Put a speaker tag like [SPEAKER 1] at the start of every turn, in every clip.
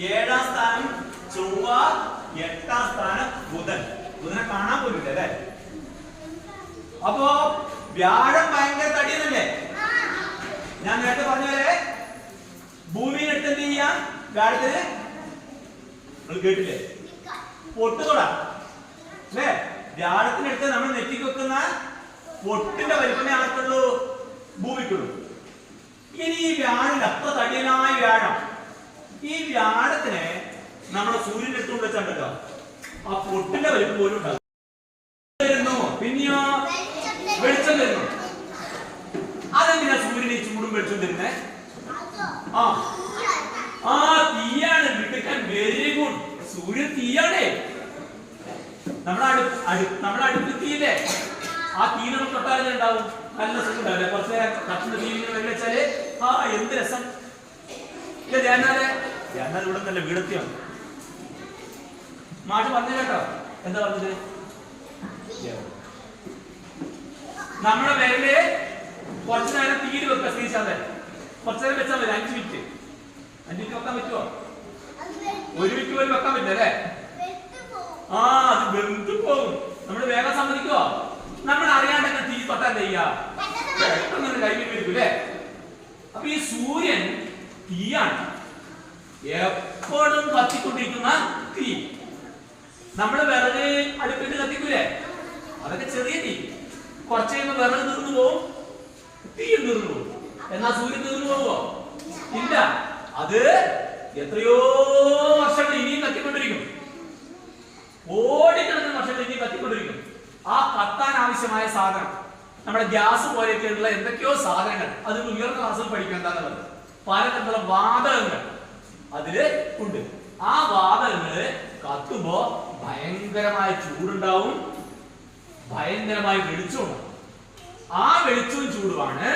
[SPEAKER 1] 7ാം സ്ഥാനം ചൊവ്വ, 8ാം സ്ഥാനം ബുധൻ. ബുധനെ കാണാൻ പോലില്ല അല്ലേ? അപ്പോ വ്യാഴം ഭയങ്കര തടിയനല്ലേ? ഞാൻ നേരത്തെ പറഞ്ഞല്ലേ ഭൂമിയിൽ എടുത്ത് എന്ത് ചെയ്യാം? വ്യാഴത്തിന് നിങ്ങൾ കേട്ടില്ലേ? പൊട്ടുതൊടാ അല്ലേ? വ്യാഴത്തിനടുത്ത് നമ്മൾ നെറ്റിക്ക് വെക്കുന്ന പൊട്ടിന്റെ വലിപ്പമേ ആർക്കുള്ളൂ? ഭൂമിക്കുള്ളൂ. ഇനി ഈ വ്യാഴം അത്ര തടിയനായ വ്യാഴം, ഈ വ്യാഴത്തിനെ നമ്മുടെ സൂര്യന്റെ അടുത്ത് വെച്ചുണ്ടല്ലോ ആ പൊട്ടിന്റെ വലിപ്പം പോലും ഉണ്ടാകും. പിന്നെയോ വെളിച്ചം തരുന്നു. അതെന്തിനാ സൂര്യന് ഈ ചൂടും വെളിച്ചം തരുന്നേ? ആ തീയാണ്. Very good. സൂര്യൻ തീയാണേ. നമ്മുടെ അടുപ്പ് തീയില്ലേ? ആ തീ നമ്മൾ തൊട്ടാലേ ഉണ്ടാവും. നല്ല സുഖം ഉണ്ടാവില്ലേ? കുറച്ച് കത്തുന്ന തീ വെള്ളം വെച്ചാല് എന്ത് രസം. ധ്യാനാല് ഇവിടെ നല്ല വീടത്തിയാണ്. മാഷ് പറഞ്ഞു കേട്ടോ. എന്താ പറഞ്ഞത്? നമ്മുടെ വിരല് കുറച്ചു നേരം തീര് വെക്കുക. ശ്രീശാന്തെ കുറച്ചു നേരം വെച്ചാൽ മതി. 5 മിനിറ്റ് വെക്കാൻ പറ്റുമോ? 1 മിനിറ്റ് പോലും വെക്കാൻ പറ്റില്ല അല്ലേ? അത് വെന്തു പോകും. നമ്മള് വേഗം സമ്മതിക്കോ? നമ്മൾ അറിയാണ്ടൊക്കെ തീ തൊട്ടാൻ ചെയ്യാ പെട്ടെന്ന് കൈവിൽ വരില്ലേ? അപ്പൊ ഈ സൂര്യൻ തീയാണ്, എപ്പോഴും കത്തിക്കൊണ്ടിരിക്കുന്ന തീ. നമ്മള് വിറക് അടുപ്പിട്ട് കത്തിക്കൂലേ? അതൊക്കെ ചെറിയ തീ. കുറച്ച് കഴിയുമ്പോ വിറക് തീർന്നു പോവും, തീയും തീർന്നു പോകും. എന്നാ സൂര്യൻ തീർന്നു പോവോ? ഇല്ല. അത് എത്രയോ വർഷങ്ങൾ ഇനിയും കത്തിക്കൊണ്ടിരിക്കും. കോടിക്കണക്കിന് വർഷങ്ങൾ ഇനിയും കത്തിക്കൊണ്ടിരിക്കും. ആ കത്താൻ ആവശ്യമായ സാധനം നമ്മുടെ ഗ്യാസ് പോലെയൊക്കെയുള്ള എന്തൊക്കെയോ സാധനങ്ങൾ അത് ഉയർന്ന ക്ലാസ്സിൽ പഠിക്കുക. എന്താണെന്നുള്ളത് പലതരത്തിലുള്ള വാതകങ്ങൾ അതില് ഉണ്ട്. ആ വാതകങ്ങള് കത്തുമ്പോ ഭയങ്കരമായ ചൂടുണ്ടാവും, ഭയങ്കരമായ വെളിച്ചം ഉണ്ടാവും. ആ വെളിച്ചവും ചൂടുമാണ്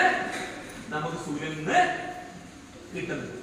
[SPEAKER 1] നമുക്ക് സൂര്യനിൽ നിന്ന് കിട്ടുന്നത്.